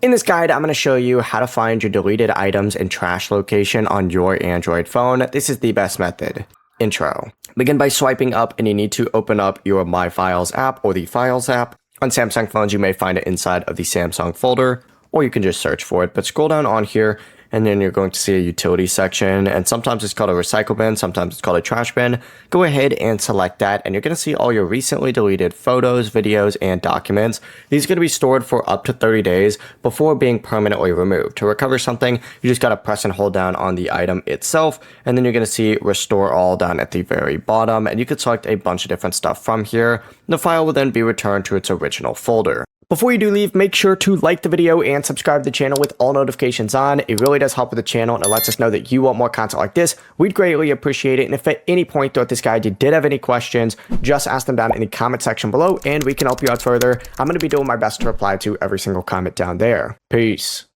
In this guide, I'm going to show you how to find your deleted items and trash location on your Android phone. This is the best method. Intro. Begin by swiping up and you need to open up your My Files app or the Files app. On Samsung phones, you may find it inside of the Samsung folder, or you can just search for it. But scroll down on here and then you're going to see a utility section, and sometimes it's called a recycle bin, sometimes it's called a trash bin. Go ahead and select that and you're going to see all your recently deleted photos, videos, and documents. These are going to be stored for up to 30 days before being permanently removed. To recover something, you just got to press and hold down on the item itself, and then you're going to see restore all down at the very bottom, and you could select a bunch of different stuff from here. The file will then be returned to its original folder. Before you do leave, make sure to like the video and subscribe to the channel with all notifications on. It really does help with the channel and it lets us know that you want more content like this. We'd greatly appreciate it. And if at any point throughout this guide you did have any questions, just ask them down in the comment section below and we can help you out further. I'm going to be doing my best to reply to every single comment down there. Peace.